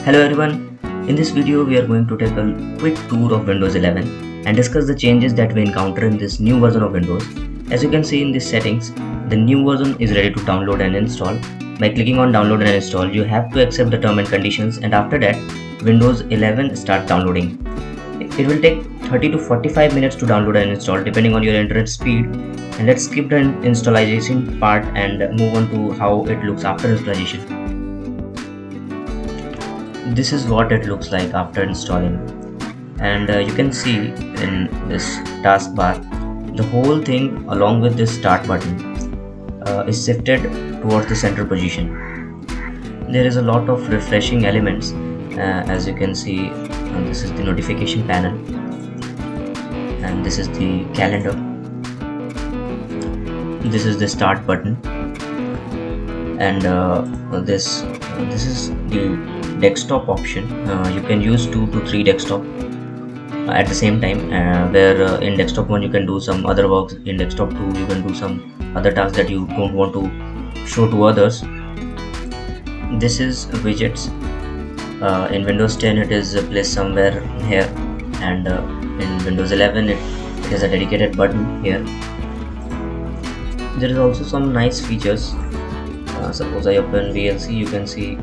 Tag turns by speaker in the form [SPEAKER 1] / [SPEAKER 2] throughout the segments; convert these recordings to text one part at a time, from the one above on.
[SPEAKER 1] Hello everyone, in this video we are going to take a quick tour of Windows 11 and discuss the changes that we encounter in this new version of Windows. As you can see in these settings, the new version is ready to download and install. By clicking on download and install, you have to accept the term and conditions, and after that Windows 11 starts downloading. It will take 30 to 45 minutes to download and install depending on your internet speed. And let's skip the installation part and move on to how it looks after installation. This is what it looks like after installing, and you can see in this taskbar the whole thing along with this start button is shifted towards the center position. There is a lot of refreshing elements, as you can see. This is the notification panel, and this is the calendar. This is the start button, and this is the desktop option. You can use 2 to 3 desktop at the same time, where in desktop 1 you can do some other works, in desktop 2 you can do some other tasks that you don't want to show to others. This is widgets. In Windows 10 it is placed somewhere here, and in Windows 11 it has a dedicated button here. There is also some nice features. Suppose I open VLC, you can see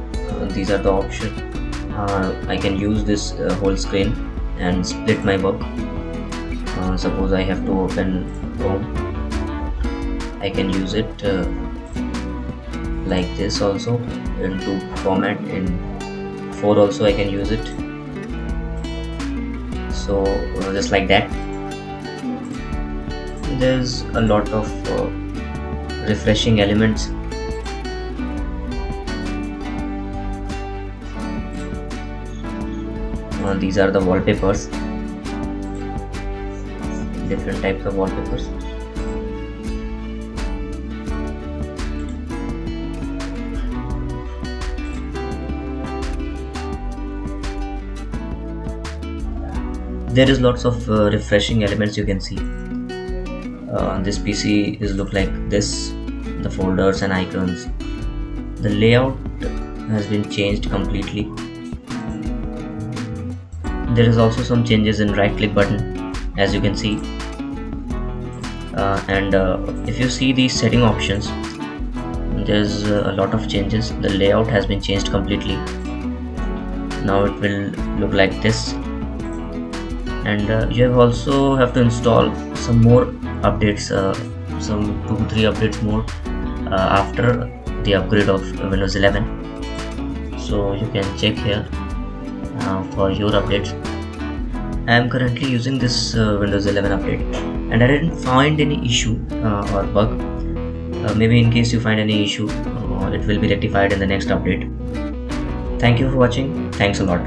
[SPEAKER 1] these are the options. I can use this whole screen and split my work. Suppose I have to open Chrome, I can use it like this also, into format in 4 also I can use it, so just like that. There's a lot of refreshing elements. These are the wallpapers, different types of wallpapers. There is lots of refreshing elements you can see. This PC is look like this, the folders and icons. The layout has been changed completely. There is also some changes in right click button, as you can see, and if you see these setting options, there's a lot of changes. The layout has been changed completely. Now it will look like this, and you also have to install some more updates, some 2 to 3 updates more after the upgrade of Windows 11, so you can check here for your updates. I am currently using this Windows 11 update, and I didn't find any issue or bug. Maybe in case you find any issue, it will be rectified in the next update. Thank you for watching. Thanks a lot.